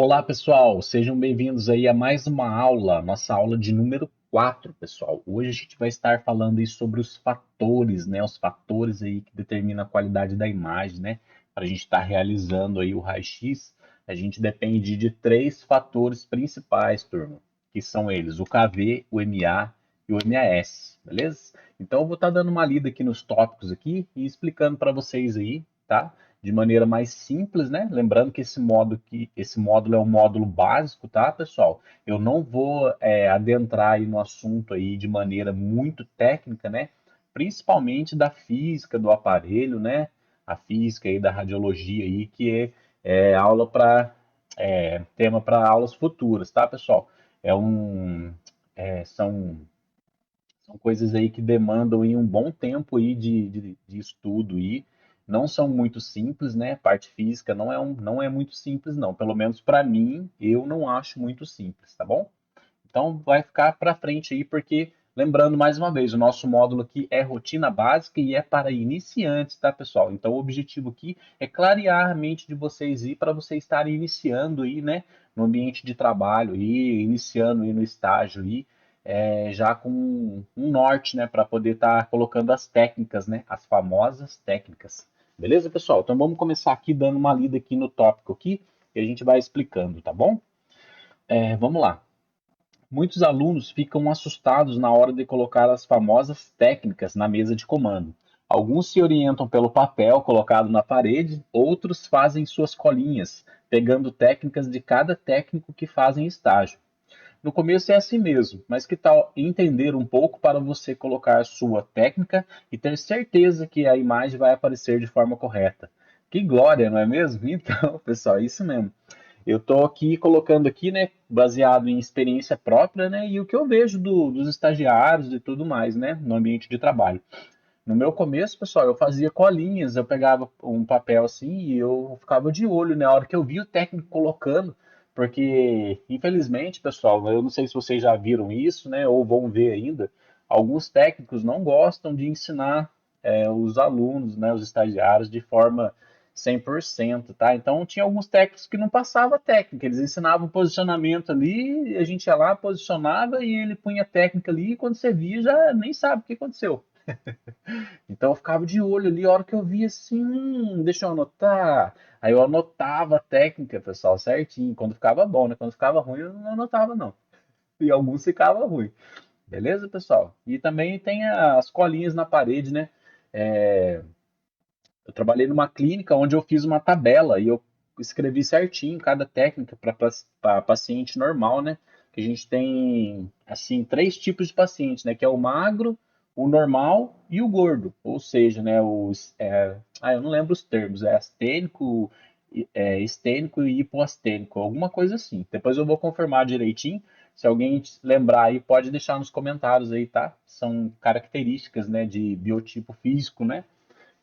Olá, pessoal, sejam bem-vindos aí a mais uma aula, nossa aula de número 4, pessoal. Hoje a gente vai estar falando aí sobre os fatores, né? Os fatores aí que determinam a qualidade da imagem, né? Para a gente estar realizando aí o raio-x, a gente depende de três fatores principais, turma, que são eles, o KV, o MA e o MAS, beleza? Então eu vou estar dando uma lida aqui nos tópicos aqui e explicando para vocês aí, tá? De maneira mais simples, né? Lembrando que esse módulo é um módulo básico, tá, pessoal? Eu não vou adentrar aí no assunto aí de maneira muito técnica, né? Principalmente da física do aparelho, né? A física aí da radiologia aí, que é aula para tema para aulas futuras, tá, pessoal? É um, são coisas aí que demandam aí um bom tempo aí de estudo aí. Não são muito simples, né? Parte física não é muito simples, não. Pelo menos para mim, eu não acho muito simples, tá bom? Então vai ficar para frente aí, porque lembrando mais uma vez, o nosso módulo aqui é rotina básica e é para iniciantes, tá, pessoal? Então o objetivo aqui é clarear a mente de vocês aí para vocês estarem iniciando aí, né, no ambiente de trabalho e iniciando aí no estágio aí, já com um norte, né, para poder estar colocando as técnicas, né, as famosas técnicas. Beleza, pessoal? Então vamos começar aqui dando uma lida aqui no tópico aqui e a gente vai explicando, tá bom? Vamos lá. Muitos alunos ficam assustados na hora de colocar as famosas técnicas na mesa de comando. Alguns se orientam pelo papel colocado na parede, outros fazem suas colinhas, pegando técnicas de cada técnico que fazem estágio. No começo é assim mesmo, mas que tal entender um pouco para você colocar sua técnica e ter certeza que a imagem vai aparecer de forma correta? Que glória, não é mesmo? Então, pessoal, é isso mesmo. Eu estou aqui colocando aqui, né, baseado em experiência própria, né, e o que eu vejo dos estagiários e tudo mais, né, no ambiente de trabalho. No meu começo, pessoal, eu fazia colinhas, eu pegava um papel assim e eu ficava de olho na hora que eu vi o técnico colocando, porque infelizmente, pessoal, eu não sei se vocês já viram isso, né, ou vão ver ainda, alguns técnicos não gostam de ensinar os alunos, né, os estagiários de forma 100%, tá? Então tinha alguns técnicos que não passavam a técnica, eles ensinavam o posicionamento ali, a gente ia lá, posicionava e ele punha a técnica ali e quando você via já nem sabe o que aconteceu. Então eu ficava de olho ali, a hora que eu via assim, deixa eu anotar. Aí eu anotava a técnica, pessoal, certinho. Quando ficava bom, né? Quando ficava ruim, eu não anotava, não. E alguns ficavam ruim. Beleza, pessoal? E também tem as colinhas na parede, né? É, eu trabalhei numa clínica onde eu fiz uma tabela e eu escrevi certinho cada técnica para paciente normal, né? Que a gente tem, assim, três tipos de paciente, né? Que é o magro, o normal e o gordo. Ou seja, né? Eu não lembro os termos. É astênico, estênico e hipoastênico. Alguma coisa assim. Depois eu vou confirmar direitinho. Se alguém lembrar aí, pode deixar nos comentários aí, tá? São características, né? De biotipo físico, né?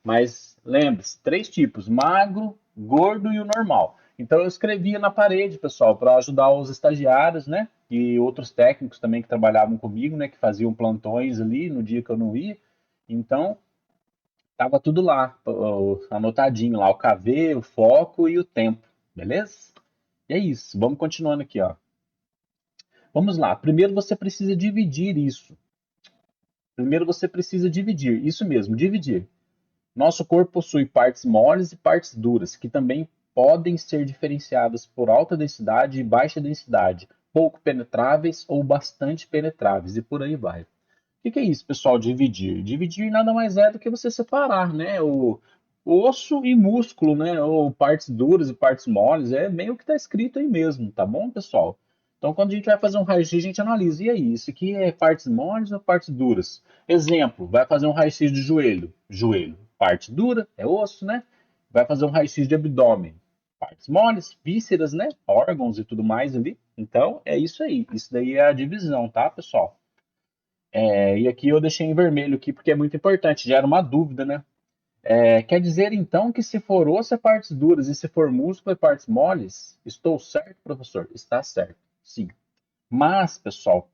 Mas lembre-se, três tipos: magro, gordo e o normal. Então eu escrevia na parede, pessoal, para ajudar os estagiários, né? E outros técnicos também que trabalhavam comigo, né? Que faziam plantões ali no dia que eu não ia. Então tava tudo lá, anotadinho lá, o KV, o foco e o tempo, beleza? E é isso. Vamos continuando aqui, ó. Vamos lá. Primeiro você precisa dividir isso. Primeiro você precisa dividir, isso mesmo, dividir. Nosso corpo possui partes moles e partes duras, que também podem ser diferenciadas por alta densidade e baixa densidade, pouco penetráveis ou bastante penetráveis, e por aí vai. O que é isso, pessoal? Dividir. Dividir nada mais é do que você separar, né? O osso e músculo, né? Ou partes duras e partes moles, é meio que está escrito aí mesmo, tá bom, pessoal? Então, quando a gente vai fazer um raio-x, a gente analisa. E aí, isso aqui é partes moles ou partes duras? Exemplo, vai fazer um raio-x de joelho. Joelho, parte dura, é osso, né? Vai fazer um raio-x de abdômen. Partes moles, vísceras, né? Órgãos e tudo mais ali. Então, é isso aí. Isso daí é a divisão, tá, pessoal? E aqui eu deixei em vermelho aqui porque é muito importante, gera uma dúvida, né? Quer dizer então que se for osso é partes duras e se for músculo é partes moles? Estou certo, professor? Está certo, sim. Mas, pessoal,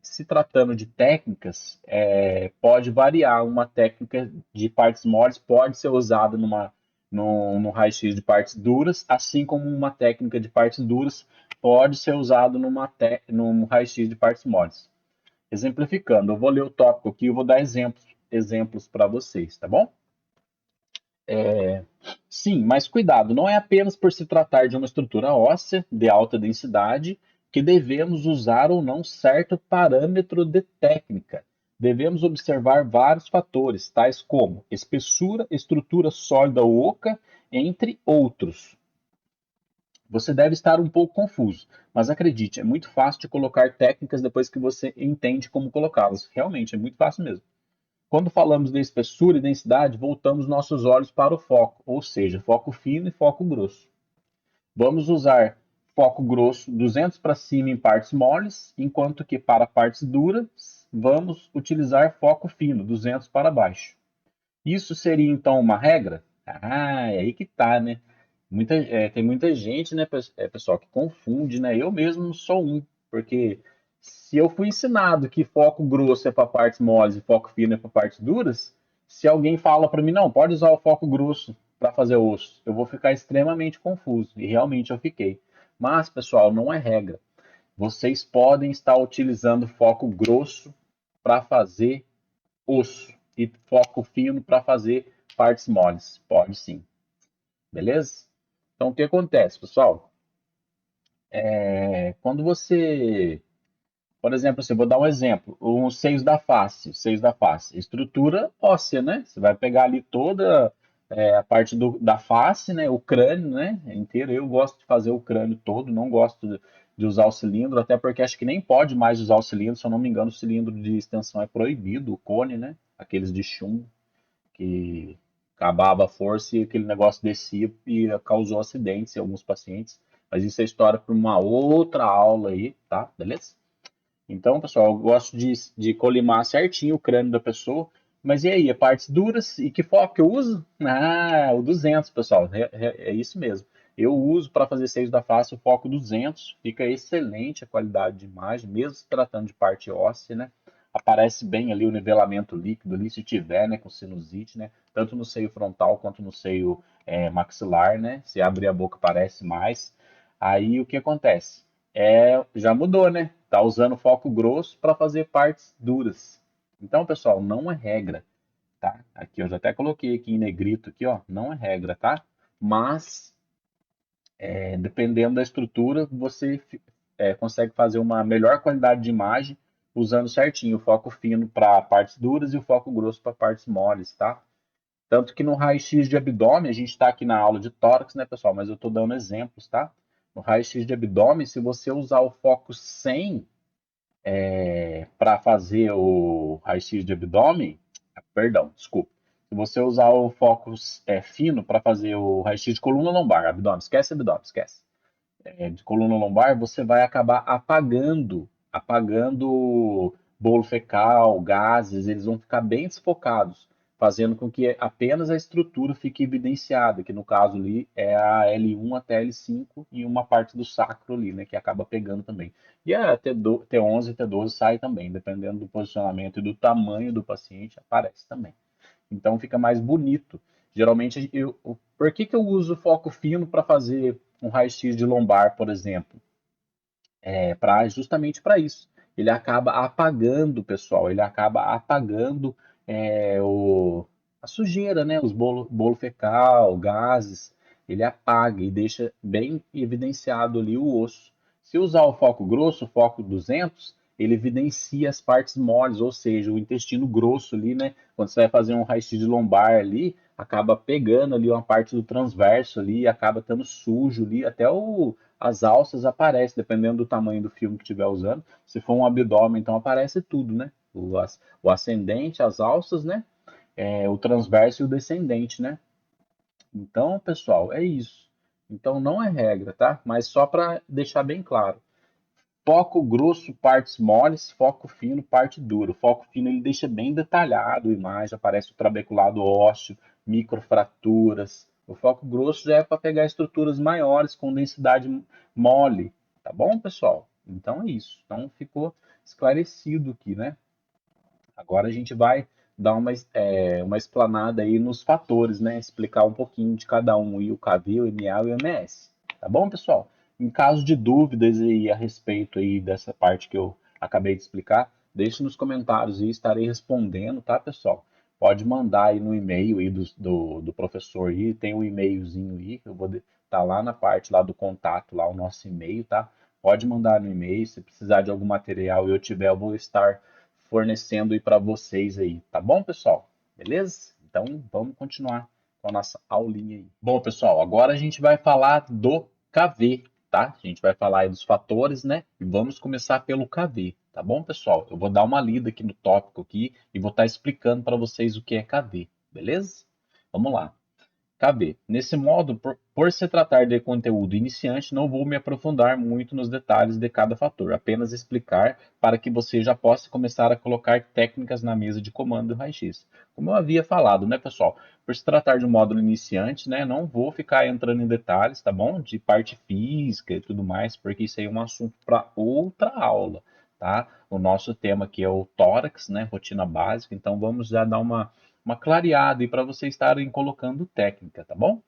se tratando de técnicas, pode variar. Uma técnica de partes moles pode ser usada no raio-x de partes duras, assim como uma técnica de partes duras pode ser usado num raio-x de partes moles. Exemplificando, eu vou ler o tópico aqui, eu vou dar exemplos para vocês, tá bom? Sim, mas cuidado, não é apenas por se tratar de uma estrutura óssea de alta densidade que devemos usar ou não certo parâmetro de técnica. Devemos observar vários fatores, tais como espessura, estrutura sólida ou oca, entre outros. Você deve estar um pouco confuso, mas acredite, é muito fácil de colocar técnicas depois que você entende como colocá-las. Realmente, é muito fácil mesmo. Quando falamos de espessura e densidade, voltamos nossos olhos para o foco, ou seja, foco fino e foco grosso. Vamos usar foco grosso 200 para cima em partes moles, enquanto que para partes duras, vamos utilizar foco fino 200 para baixo. Isso seria então uma regra? Ah, é aí que tá, né? Tem muita gente, né, pessoal, que confunde, né? Eu mesmo sou um, porque se eu fui ensinado que foco grosso é para partes moles e foco fino é para partes duras, se alguém fala para mim, não, pode usar o foco grosso para fazer osso, eu vou ficar extremamente confuso, e realmente eu fiquei. Mas, pessoal, não é regra. Vocês podem estar utilizando foco grosso para fazer osso e foco fino para fazer partes moles. Pode sim, beleza? Então, o que acontece, pessoal? Quando você, por exemplo, assim, vou dar um exemplo, os seios da face, estrutura óssea, né? Você vai pegar ali toda a parte da face, né? O crânio, né? Inteiro. Eu gosto de fazer o crânio todo, não gosto de usar o cilindro, até porque acho que nem pode mais usar o cilindro, se eu não me engano, o cilindro de extensão é proibido, o cone, né? Aqueles de chumbo, que acabava a força e aquele negócio descia e causou acidentes em alguns pacientes. Mas isso é história para uma outra aula aí, tá? Beleza? Então, pessoal, eu gosto de colimar certinho o crânio da pessoa. Mas e aí, partes duras? E que foco que eu uso? Ah, o 200, pessoal. É isso mesmo. Eu uso para fazer seios da face o foco 200. Fica excelente a qualidade de imagem, mesmo se tratando de parte óssea, né? Aparece bem ali o nivelamento líquido ali, se tiver, né, com sinusite, né? Tanto no seio frontal quanto no seio maxilar, né? Se abrir a boca aparece mais. Aí o que acontece? Já mudou, né? Tá usando foco grosso para fazer partes duras. Então, pessoal, não é regra, tá? Aqui eu já até coloquei aqui em negrito aqui, ó, não é regra, tá? Mas dependendo da estrutura, você consegue fazer uma melhor qualidade de imagem usando certinho o foco fino para partes duras e o foco grosso para partes moles, tá? Tanto que no raio-x de abdômen, a gente está aqui na aula de tórax, né, pessoal? Mas eu estou dando exemplos, tá? No raio-x de abdômen, se você usar o foco 100 para fazer o raio-x de abdômen, perdão, desculpa. Se você usar o foco fino para fazer o raio-x de coluna lombar, abdômen, esquece. De coluna lombar, você vai acabar apagando bolo fecal, gases, eles vão ficar bem desfocados, fazendo com que apenas a estrutura fique evidenciada, que no caso ali é a L1 até L5 e uma parte do sacro ali, né, que acaba pegando também. E a T11 e T12 sai também, dependendo do posicionamento e do tamanho do paciente, aparece também. Então fica mais bonito. Geralmente, por que eu uso foco fino para fazer um raio-x de lombar, por exemplo? Justamente para isso. Ele acaba apagando, pessoal, ele acaba apagando é, o, a sujeira, né? Os bolo fecal, gases, ele apaga e deixa bem evidenciado ali o osso. Se usar o foco grosso, o foco 200, ele evidencia as partes moles, ou seja, o intestino grosso ali, né? Quando você vai fazer um raio-x de lombar ali, acaba pegando ali uma parte do transverso ali, acaba estando sujo ali, até as alças aparecem, dependendo do tamanho do filme que estiver usando. Se for um abdômen, então aparece tudo, né? O ascendente, as alças, né? O transverso e o descendente, né? Então, pessoal, é isso. Então não é regra, tá? Mas só para deixar bem claro. Foco grosso, partes moles, foco fino, parte dura. O foco fino ele deixa bem detalhado a imagem, aparece o trabeculado ósseo, microfraturas. O foco grosso já é para pegar estruturas maiores com densidade mole, tá bom, pessoal? Então é isso. Então ficou esclarecido aqui, né? Agora a gente vai dar uma explanada aí nos fatores, né? Explicar um pouquinho de cada um aí, o KV, o MA e o MS. Tá bom, pessoal? Em caso de dúvidas aí a respeito aí dessa parte que eu acabei de explicar, deixe nos comentários e estarei respondendo, tá, pessoal? Pode mandar aí no e-mail aí do professor aí, tem um e-mailzinho aí, que eu vou estar lá na parte lá do contato, lá o nosso e-mail, tá? Pode mandar no e-mail, se precisar de algum material e eu tiver, eu vou estar fornecendo aí para vocês aí, tá bom, pessoal? Beleza? Então vamos continuar com a nossa aulinha aí. Bom, pessoal, agora a gente vai falar do KV, tá? A gente vai falar aí dos fatores, né? E vamos começar pelo KV, tá bom, pessoal? Eu vou dar uma lida aqui no tópico aqui e vou estar explicando para vocês o que é KV, beleza? Vamos lá. KB. Nesse modo, por se tratar de conteúdo iniciante, não vou me aprofundar muito nos detalhes de cada fator, apenas explicar para que você já possa começar a colocar técnicas na mesa de comando do raio-x. Como eu havia falado, né, pessoal? Por se tratar de um módulo iniciante, né, não vou ficar entrando em detalhes, tá bom? De parte física e tudo mais, porque isso aí é um assunto para outra aula, tá? O nosso tema aqui é o tórax, né, rotina básica, então vamos já dar uma clareada e para vocês estarem colocando técnica, tá bom?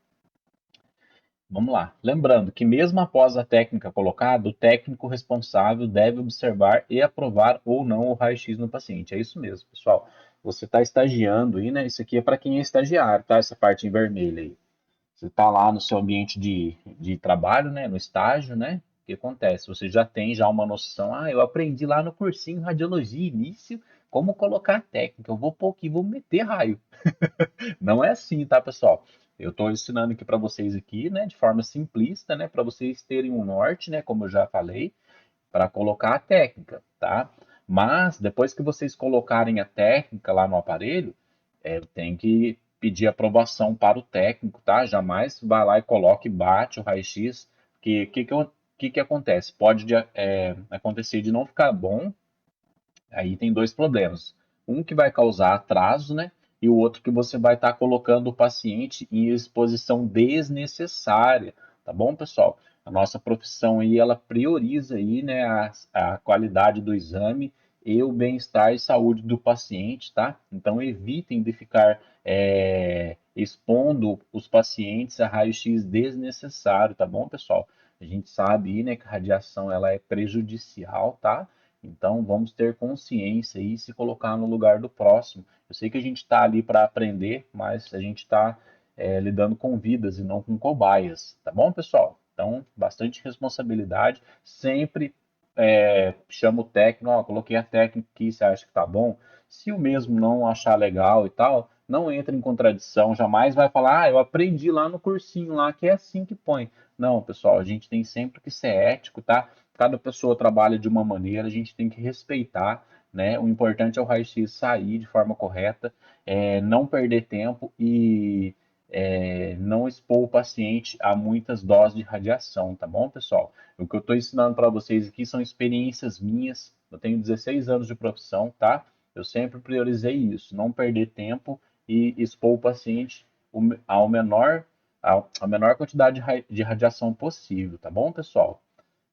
Vamos lá. Lembrando que mesmo após a técnica colocada, o técnico responsável deve observar e aprovar ou não o raio-x no paciente. É isso mesmo, pessoal. Você está estagiando aí, né? Isso aqui é para quem é estagiário, tá? Essa parte em vermelho aí. Você está lá no seu ambiente de trabalho, né? No estágio, né? O que acontece? Você já tem já uma noção. Ah, eu aprendi lá no cursinho Radiologia Início como colocar a técnica. Eu vou pôr aqui, vou meter raio. Não é assim, tá, pessoal? Eu estou ensinando aqui para vocês aqui, né, de forma simplista, né, para vocês terem um norte, né, como eu já falei, para colocar a técnica, tá? Mas depois que vocês colocarem a técnica lá no aparelho, tem que pedir aprovação para o técnico, tá? Jamais vá lá e coloque, bate o raio-x, que que acontece? Pode acontecer de não ficar bom. Aí tem dois problemas. Um que vai causar atraso, né? E o outro que você vai estar colocando o paciente em exposição desnecessária, tá bom, pessoal? A nossa profissão aí, ela prioriza aí, né, a qualidade do exame e o bem-estar e saúde do paciente, tá? Então evitem de ficar expondo os pacientes a raio-x desnecessário, tá bom, pessoal? A gente sabe aí, né, que a radiação ela é prejudicial, tá? Então, vamos ter consciência e se colocar no lugar do próximo. Eu sei que a gente está ali para aprender, mas a gente está lidando com vidas e não com cobaias, tá bom, pessoal? Então, bastante responsabilidade. Sempre chama o técnico, ó, coloquei a técnica aqui, você acha que tá bom? Se o mesmo não achar legal e tal, não entra em contradição, jamais vai falar, ah, eu aprendi lá no cursinho lá que é assim que põe. Não, pessoal, a gente tem sempre que ser ético, tá? Cada pessoa trabalha de uma maneira, a gente tem que respeitar, né? O importante é o raio-x sair de forma correta, não perder tempo e não expor o paciente a muitas doses de radiação, tá bom, pessoal? O que eu estou ensinando para vocês aqui são experiências minhas. Eu tenho 16 anos de profissão, tá? Eu sempre priorizei isso, não perder tempo e expor o paciente ao menor, a menor quantidade de radiação possível, tá bom, pessoal?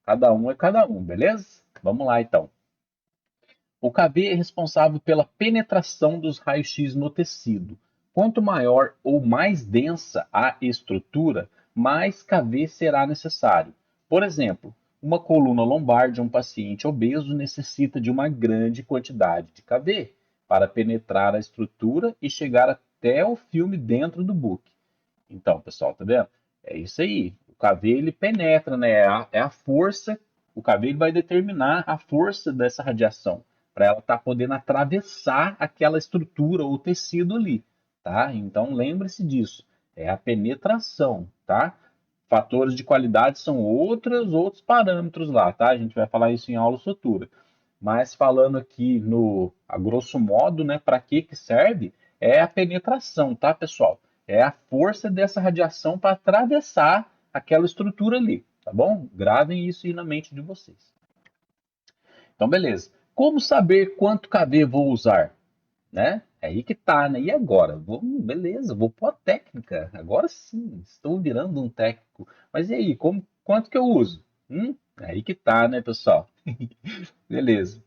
Cada um é cada um, beleza? Vamos lá então. O KV é responsável pela penetração dos raios-x no tecido. Quanto maior ou mais densa a estrutura, mais KV será necessário. Por exemplo, uma coluna lombar de um paciente obeso necessita de uma grande quantidade de KV para penetrar a estrutura e chegar até o filme dentro do book. Então, pessoal, tá vendo? É isso aí. O KV ele penetra, né? É a força. O KV ele vai determinar a força dessa radiação para ela estar podendo atravessar aquela estrutura ou tecido ali, tá? Então lembre-se disso. É a penetração, tá? Fatores de qualidade são outros parâmetros lá, tá? A gente vai falar isso em aula futura. Mas falando aqui no, a grosso modo, né, para que serve? É a penetração, tá, pessoal? É a força dessa radiação para atravessar aquela estrutura ali, tá bom? Gravem isso aí na mente de vocês. Então, beleza. Como saber quanto KV vou usar? Né? É aí que tá, né? E agora? Beleza, vou pôr a técnica. Agora sim, estou virando um técnico. Mas e aí, quanto que eu uso? É aí que tá, né, pessoal? Beleza.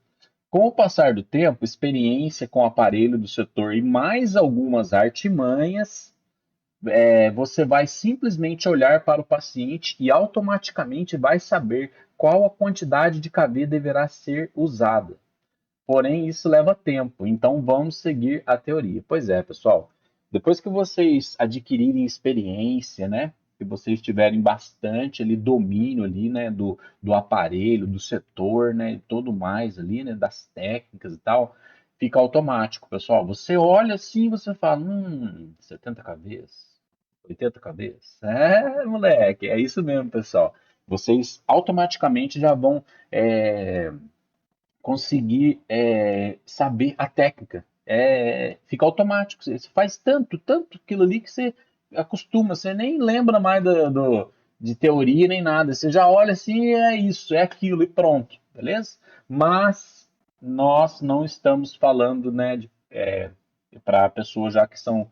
Com o passar do tempo, experiência com o aparelho do setor e mais algumas artimanhas, você vai simplesmente olhar para o paciente e automaticamente vai saber qual a quantidade de KV deverá ser usada. Porém, isso leva tempo, então vamos seguir a teoria. Pois é, pessoal. Depois que vocês adquirirem experiência, né? Que vocês tiverem bastante ali domínio ali, né? Do aparelho, do setor, né? E tudo mais ali, né? Das técnicas e tal, fica automático, pessoal. Você olha assim, você fala, 70 cabeças, 80 cabeças. É, moleque, é isso mesmo, pessoal. Vocês automaticamente já vão conseguir saber a técnica. Fica automático. Você faz tanto aquilo ali que você acostuma, você nem lembra mais de teoria nem nada. Você já olha assim, é isso, é aquilo e pronto, beleza? Mas nós não estamos falando, né, para pessoas já que são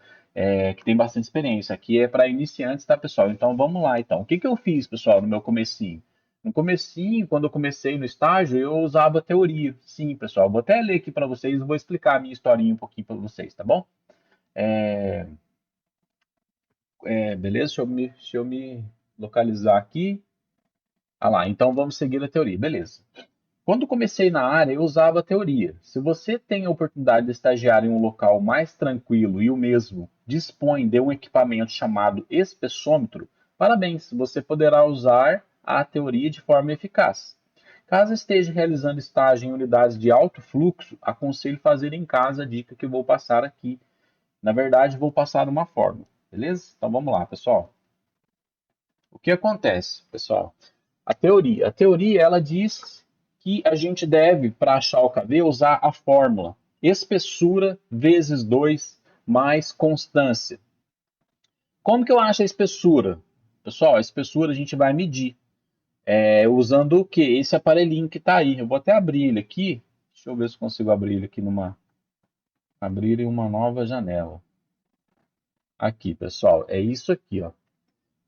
que tem bastante experiência. Aqui é para iniciantes, tá, pessoal? Então vamos lá, então. O que que eu fiz, pessoal, no meu comecinho? No comecinho, quando eu comecei no estágio, eu usava teoria. Sim, pessoal. Vou até ler aqui para vocês, vou explicar a minha historinha um pouquinho para vocês, tá bom? Beleza? Deixa eu me localizar aqui. Ah lá, então vamos seguir a teoria. Beleza. Quando comecei na área, eu usava a teoria. Se você tem a oportunidade de estagiar em um local mais tranquilo e o mesmo dispõe de um equipamento chamado espessômetro, parabéns, você poderá usar a teoria de forma eficaz. Caso esteja realizando estágio em unidades de alto fluxo, aconselho fazer em casa a dica que eu vou passar aqui. Na verdade, vou passar uma fórmula, beleza? Então vamos lá, pessoal. O que acontece, pessoal? A teoria ela diz que a gente deve, para achar o KV, usar a fórmula espessura vezes 2 mais constância. Como que eu acho a espessura? Pessoal, a espessura a gente vai medir usando o que? Esse aparelhinho que está aí. Eu vou até abrir ele aqui. Deixa eu ver se consigo abrir ele aqui abrir em uma nova janela. Aqui, pessoal, é isso aqui, ó.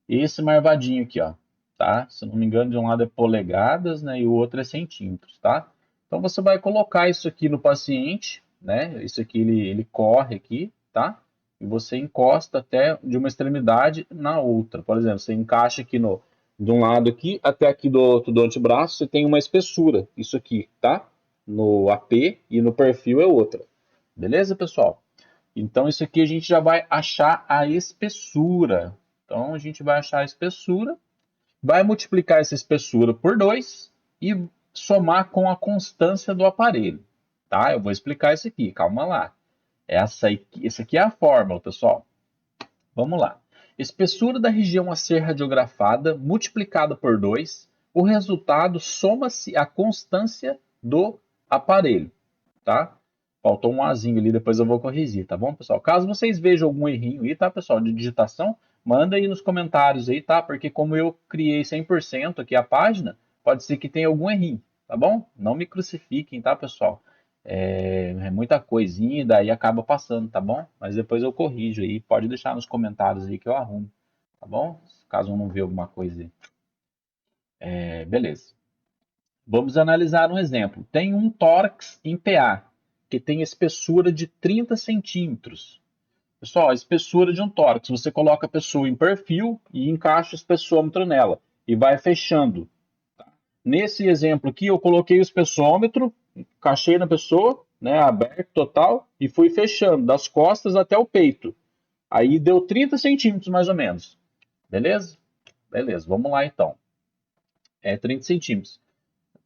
Esse marvadinho aqui, ó, tá? Se eu não me engano, de um lado é polegadas, né, e o outro é centímetros, tá? Então você vai colocar isso aqui no paciente, né? Isso aqui ele corre aqui, tá? E você encosta até de uma extremidade na outra. Por exemplo, você encaixa aqui no de um lado aqui até aqui do outro do antebraço, você tem uma espessura, isso aqui, tá? No AP e no perfil é outra. Beleza, pessoal? Então, isso aqui a gente já vai achar a espessura. Então, a gente vai achar a espessura, vai multiplicar essa espessura por 2 e somar com a constância do aparelho. Tá? Eu vou explicar isso aqui, calma lá. Essa aqui é a fórmula, pessoal. Vamos lá. Espessura da região a ser radiografada multiplicada por 2, o resultado soma-se à constância do aparelho. Tá? Faltou um Azinho ali, depois eu vou corrigir, tá bom, pessoal? Caso vocês vejam algum errinho aí, tá, pessoal, de digitação, manda aí nos comentários aí, tá? Porque como eu criei 100% aqui a página, pode ser que tenha algum errinho, tá bom? Não me crucifiquem, tá, pessoal? É muita coisinha e daí acaba passando, tá bom? Mas depois eu corrijo aí, pode deixar nos comentários aí que eu arrumo, tá bom? Caso eu não veja alguma coisa aí. Beleza. Vamos analisar um exemplo. Tem um tórax em PA, que tem espessura de 30 centímetros. Pessoal, a espessura de um tórax, você coloca a pessoa em perfil e encaixa o espessômetro nela e vai fechando. Nesse exemplo aqui, eu coloquei o espessômetro, encaixei na pessoa, né, aberto total, e fui fechando das costas até o peito. Aí deu 30 centímetros mais ou menos. Beleza? Beleza, vamos lá então. 30 centímetros.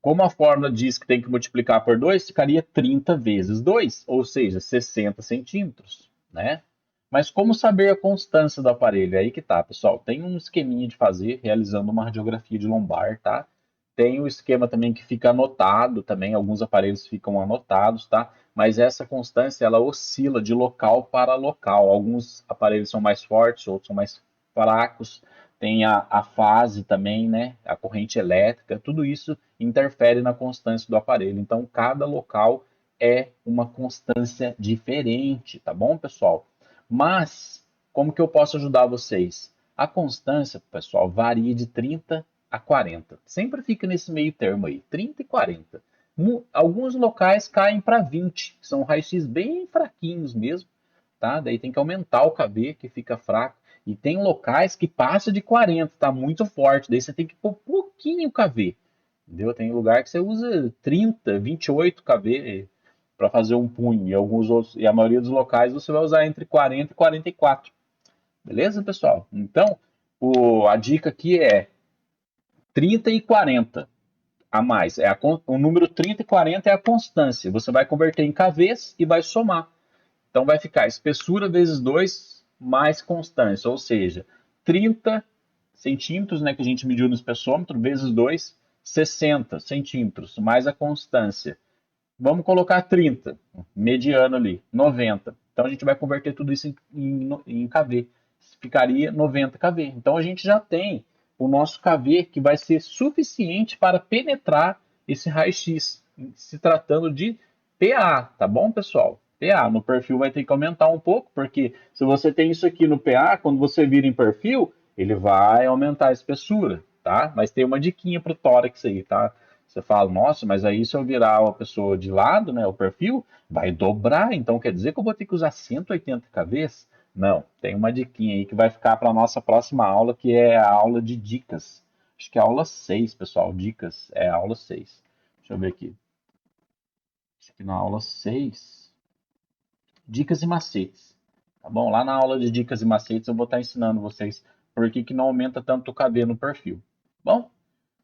Como a fórmula diz que tem que multiplicar por 2, ficaria 30 vezes 2, ou seja, 60 centímetros, né? Mas como saber a constância do aparelho? É aí que tá, pessoal. Tem um esqueminha de fazer, realizando uma radiografia de lombar, tá? Tem o esquema também que fica anotado, também alguns aparelhos ficam anotados, tá? Mas essa constância, ela oscila de local para local. Alguns aparelhos são mais fortes, outros são mais fracos. Tem a fase também, né? A corrente elétrica, tudo isso interfere na constância do aparelho. Então, cada local é uma constância diferente, tá bom, pessoal? Mas, como que eu posso ajudar vocês? A constância, pessoal, varia de 30 a 40. Sempre fica nesse meio termo aí, 30 e 40. Alguns locais caem para 20, que são raios-x bem fraquinhos mesmo, tá? Daí tem que aumentar o kV, que fica fraco. E tem locais que passa de 40, tá muito forte. Daí você tem que pôr um pouquinho kV, entendeu? Tem lugar que você usa 30, 28 kV para fazer um punho. E alguns outros, e a maioria dos locais você vai usar entre 40 e 44. Beleza, pessoal? Então, a dica aqui é 30 e 40 a mais. O número 30 e 40 é a constância. Você vai converter em kVs e vai somar. Então vai ficar espessura vezes 2 mais constância, ou seja, 30 centímetros, né, que a gente mediu no espessômetro, vezes 2, 60 centímetros, mais a constância. Vamos colocar 30, mediano ali, 90. Então a gente vai converter tudo isso em kV. Ficaria 90 kV. Então a gente já tem o nosso kV que vai ser suficiente para penetrar esse raio-x, se tratando de PA, tá bom, pessoal? PA. No perfil vai ter que aumentar um pouco, porque se você tem isso aqui no PA, quando você vira em perfil, ele vai aumentar a espessura, tá? Mas tem uma diquinha para o tórax aí, tá? Você fala, nossa, mas aí se eu virar a pessoa de lado, né, o perfil, vai dobrar, então quer dizer que eu vou ter que usar 180 kVs? Não, tem uma diquinha aí que vai ficar para a nossa próxima aula, que é a aula de dicas. Acho que é a aula 6, pessoal, dicas, é a aula 6. Deixa eu ver aqui. Acho que na aula 6, dicas e macetes. Tá bom? Lá na aula de dicas e macetes eu vou estar ensinando vocês por que não aumenta tanto o KB no perfil. Bom?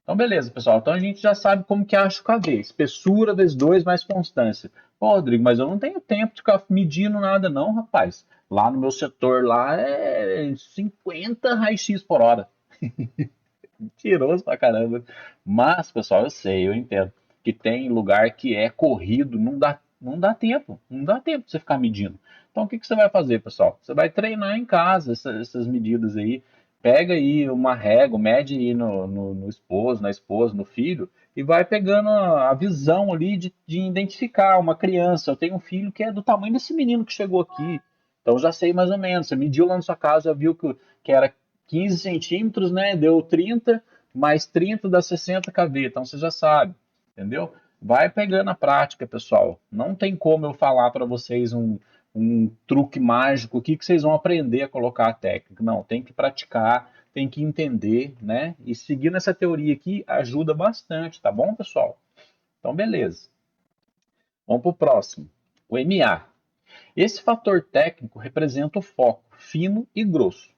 Então, beleza, pessoal. Então a gente já sabe como que acha o KV. Espessura vezes 2 mais constância. Pô, Rodrigo, mas eu não tenho tempo de ficar medindo nada, não, rapaz. Lá no meu setor, lá é 50 raio-x por hora. Mentiroso pra caramba. Mas, pessoal, eu sei, eu entendo. Que tem lugar que é corrido, não dá tempo. Não dá tempo de você ficar medindo. Então, o que você vai fazer, pessoal? Você vai treinar em casa essas medidas aí. Pega aí uma régua, mede aí no esposo, na esposa, no filho, e vai pegando a visão ali de identificar uma criança. Eu tenho um filho que é do tamanho desse menino que chegou aqui. Então, já sei mais ou menos. Você mediu lá na sua casa, já viu que era 15 centímetros, né? Deu 30, mais 30 dá 60 kV. Então você já sabe, entendeu? Vai pegando a prática, pessoal. Não tem como eu falar para vocês um truque mágico, o que vocês vão aprender a colocar a técnica. Não, tem que praticar, tem que entender, né? E seguindo essa teoria aqui ajuda bastante, tá bom, pessoal? Então, beleza. Vamos para o próximo. O MA. Esse fator técnico representa o foco fino e grosso.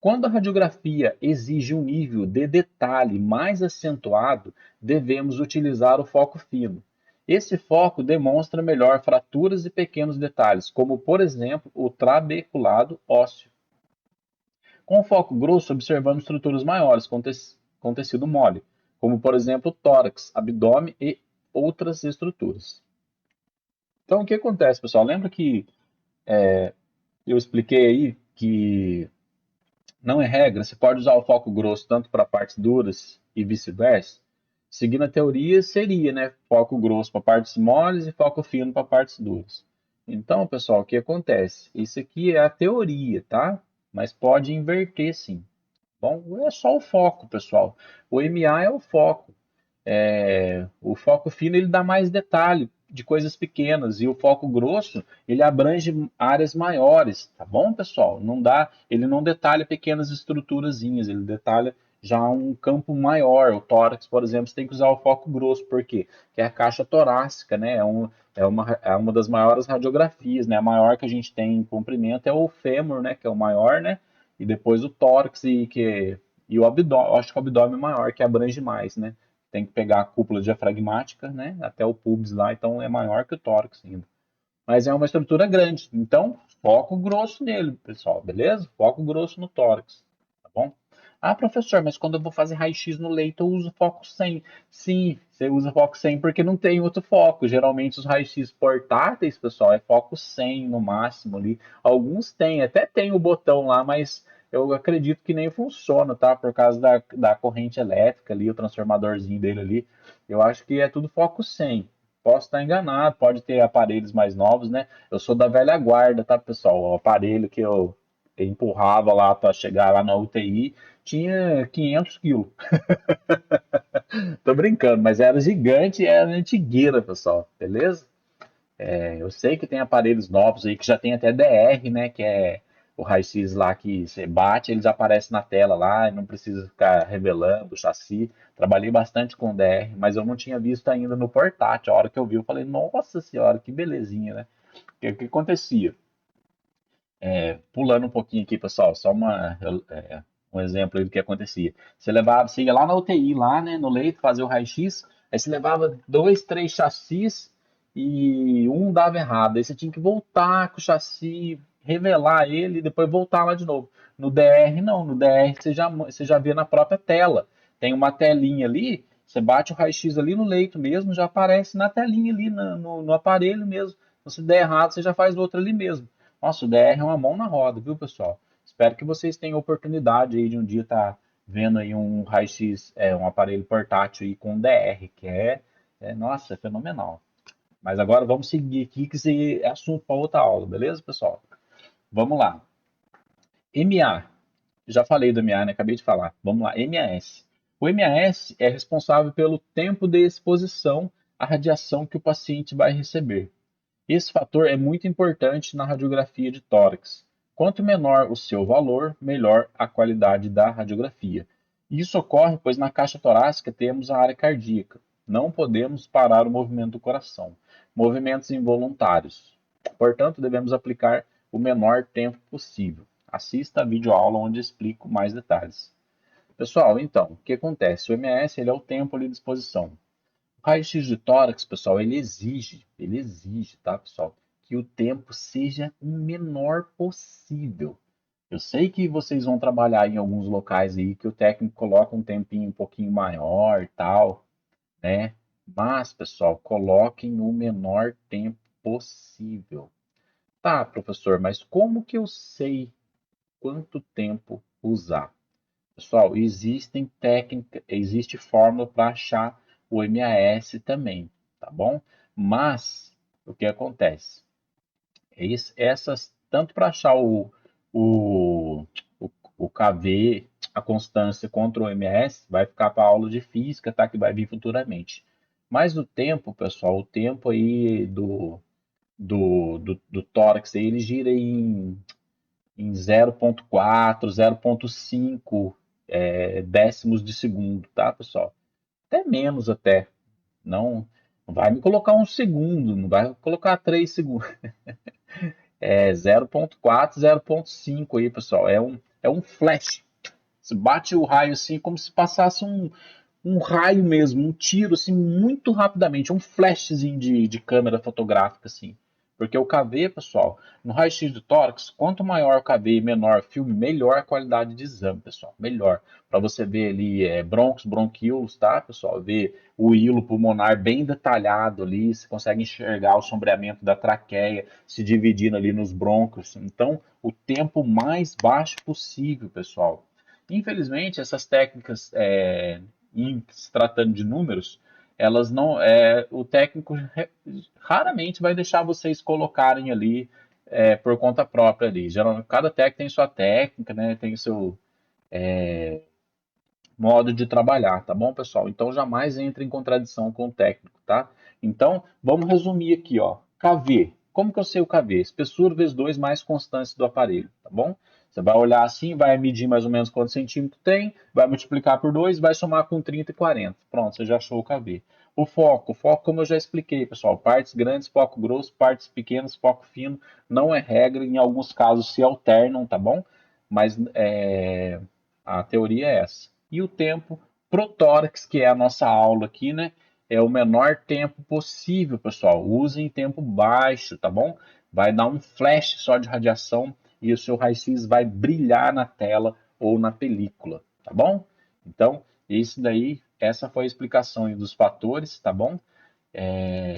Quando a radiografia exige um nível de detalhe mais acentuado, devemos utilizar o foco fino. Esse foco demonstra melhor fraturas e pequenos detalhes, como por exemplo o trabeculado ósseo. Com o foco grosso, observamos estruturas maiores com tecido mole, como por exemplo o tórax, abdômen e outras estruturas. Então, o que acontece, pessoal? Lembra que eu expliquei aí que não é regra, você pode usar o foco grosso tanto para partes duras e vice-versa. Seguindo a teoria, seria, né? Foco grosso para partes moles e foco fino para partes duras. Então, pessoal, o que acontece? Isso aqui é a teoria, tá? Mas pode inverter sim. Bom, é só o foco, pessoal. O MA é o foco. O foco fino ele dá mais detalhe de coisas pequenas e o foco grosso ele abrange áreas maiores, tá bom, pessoal? Não dá, ele não detalha pequenas estruturazinhas, ele detalha já um campo maior. O tórax, por exemplo, você tem que usar o foco grosso, por quê? Porque é a caixa torácica, né? É uma das maiores radiografias, né? A maior que a gente tem em comprimento é o fêmur, né? Que é o maior, né? E depois o tórax e o abdômen, acho que o abdômen é maior, que abrange mais, né? Tem que pegar a cúpula diafragmática, né, até o pubis lá, então é maior que o tórax ainda. Mas é uma estrutura grande, então foco grosso nele, pessoal, beleza? Foco grosso no tórax, tá bom? Ah, professor, mas quando eu vou fazer raio-x no leito eu uso foco 100. Sim, você usa foco 100 porque não tem outro foco. Geralmente os raios-x portáteis, pessoal, é foco 100 no máximo ali. Alguns têm, até tem o botão lá, mas eu acredito que nem funciona, tá? Por causa da corrente elétrica ali, o transformadorzinho dele ali. Eu acho que é tudo foco 100. Posso estar enganado, pode ter aparelhos mais novos, né? Eu sou da velha guarda, tá, pessoal? O aparelho que eu empurrava lá para chegar lá na UTI, tinha 500 quilos. Tô brincando, mas era gigante e era antigueira, pessoal, beleza? Eu sei que tem aparelhos novos aí que já tem até DR, né? Que é o raio-x lá que você bate, eles aparecem na tela lá e não precisa ficar revelando o chassi. Trabalhei bastante com DR, mas eu não tinha visto ainda no portátil. A hora que eu vi, eu falei, nossa senhora, que belezinha, né? O que acontecia? Pulando um pouquinho aqui, pessoal, só um exemplo aí do que acontecia. Você ia lá na UTI, lá, né, no leito, fazer o raio-x, aí você levava dois, três chassis e um dava errado. Aí você tinha que voltar com o chassi, revelar ele e depois voltar lá de novo. No DR, não. No DR você já vê na própria tela. Tem uma telinha ali, você bate o raio-x ali no leito mesmo, já aparece na telinha ali, no aparelho mesmo. Se der errado, você já faz outro ali mesmo. Nossa, o DR é uma mão na roda, viu, pessoal? Espero que vocês tenham oportunidade aí de um dia estar vendo aí um raio-x, um aparelho portátil aí com DR, que nossa, é fenomenal. Mas agora vamos seguir aqui, que esse é assunto para outra aula, beleza, pessoal? Vamos lá. MA. Já falei do MA, né? Acabei de falar. Vamos lá. MAS. O MAS é responsável pelo tempo de exposição à radiação que o paciente vai receber. Esse fator é muito importante na radiografia de tórax. Quanto menor o seu valor, melhor a qualidade da radiografia. Isso ocorre pois na caixa torácica temos a área cardíaca. Não podemos parar o movimento do coração. Movimentos involuntários. Portanto, devemos aplicar o menor tempo possível. Assista a videoaula onde explico mais detalhes. Pessoal, então, o que acontece? O MS ele é o tempo ali de exposição. O raio-x de tórax, pessoal, ele exige, tá, pessoal, que o tempo seja o menor possível. Eu sei que vocês vão trabalhar em alguns locais aí que o técnico coloca um tempinho um pouquinho maior e tal, né? Mas, pessoal, coloquem o menor tempo possível. Tá, professor, mas como que eu sei quanto tempo usar? Pessoal, existe fórmula para achar o MAS também, tá bom? Mas o que acontece? Essas, tanto para achar o, o, o KV, a constância contra o MAS, vai ficar para a aula de física, tá? Que vai vir futuramente. Mas o tempo, pessoal, o tempo aí do tórax, aí, ele gira em 0,4, 0,5 décimos de segundo, tá, pessoal? Até menos até. Não vai me colocar um segundo, não vai colocar 3 segundos. É 0,4, 0,5 aí, pessoal. É um flash. Você bate o raio assim como se passasse um raio mesmo, um tiro assim muito rapidamente, um flashzinho de câmera fotográfica assim. Porque o KV, pessoal, no raio-x do tórax, quanto maior o KV e menor o filme, melhor a qualidade de exame, pessoal. Melhor. Para você ver ali brônquios, bronquíolos, tá, pessoal? Ver o hilo pulmonar bem detalhado ali, você consegue enxergar o sombreamento da traqueia se dividindo ali nos brônquios. Então, o tempo mais baixo possível, pessoal. Infelizmente, essas técnicas, em se tratando de números, elas não, o técnico raramente vai deixar vocês colocarem ali por conta própria ali. Geralmente, cada técnico tem sua técnica, né? Tem o seu modo de trabalhar, tá bom, pessoal? Então jamais entre em contradição com o técnico, tá? Então, vamos resumir aqui, ó. KV. Como que eu sei o KV? Espessura vezes 2 mais constância do aparelho, tá bom? Você vai olhar assim, vai medir mais ou menos quantos centímetros tem, vai multiplicar por 2, vai somar com 30 e 40. Pronto, você já achou o KV. O foco, como eu já expliquei, pessoal, partes grandes, foco grosso, partes pequenas, foco fino, não é regra, em alguns casos se alternam, tá bom? Mas a teoria é essa. E o tempo protórax, que é a nossa aula aqui, né? É o menor tempo possível, pessoal. Usem tempo baixo, tá bom? Vai dar um flash só de radiação e o seu raio-x vai brilhar na tela ou na película, tá bom? Então, isso daí, essa foi a explicação dos fatores, tá bom?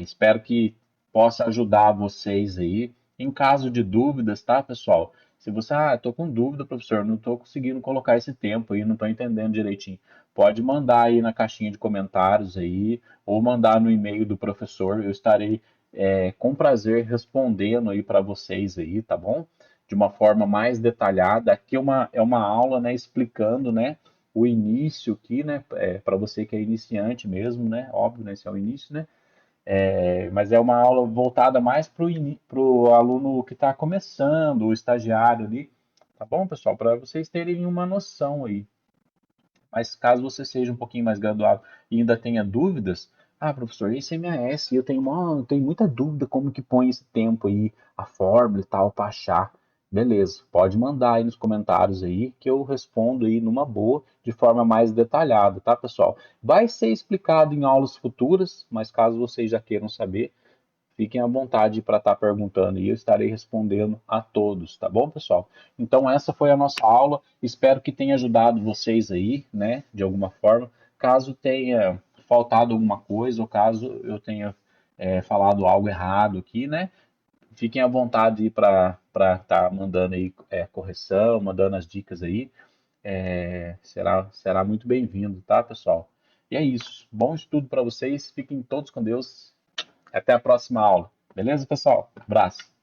Espero que possa ajudar vocês aí. Em caso de dúvidas, tá, pessoal? Se você, estou com dúvida, professor, não estou conseguindo colocar esse tempo aí, não estou entendendo direitinho. Pode mandar aí na caixinha de comentários aí, ou mandar no e-mail do professor. Eu estarei com prazer respondendo aí para vocês aí, tá bom? de uma forma mais detalhada. Aqui é uma aula, né, explicando, né, o início aqui, né, para você que é iniciante mesmo, né, óbvio, né, esse é o início, né, mas é uma aula voltada mais para o aluno que está começando, o estagiário ali, tá bom, pessoal? Para vocês terem uma noção aí. Mas caso você seja um pouquinho mais graduado e ainda tenha dúvidas, ah, professor, esse ICMS, eu tenho muita dúvida como que põe esse tempo aí, a fórmula e tal, para achar. Beleza, pode mandar aí nos comentários aí que eu respondo aí numa boa, de forma mais detalhada, tá, pessoal? Vai ser explicado em aulas futuras, mas caso vocês já queiram saber, fiquem à vontade para estar perguntando e eu estarei respondendo a todos, tá bom, pessoal? Então, essa foi a nossa aula. Espero que tenha ajudado vocês aí, né, de alguma forma. Caso tenha faltado alguma coisa ou caso eu tenha falado algo errado aqui, né, fiquem à vontade para estar mandando aí correção, mandando as dicas aí. Será muito bem-vindo, tá, pessoal? E é isso. Bom estudo para vocês. Fiquem todos com Deus. Até a próxima aula. Beleza, pessoal? Abraço.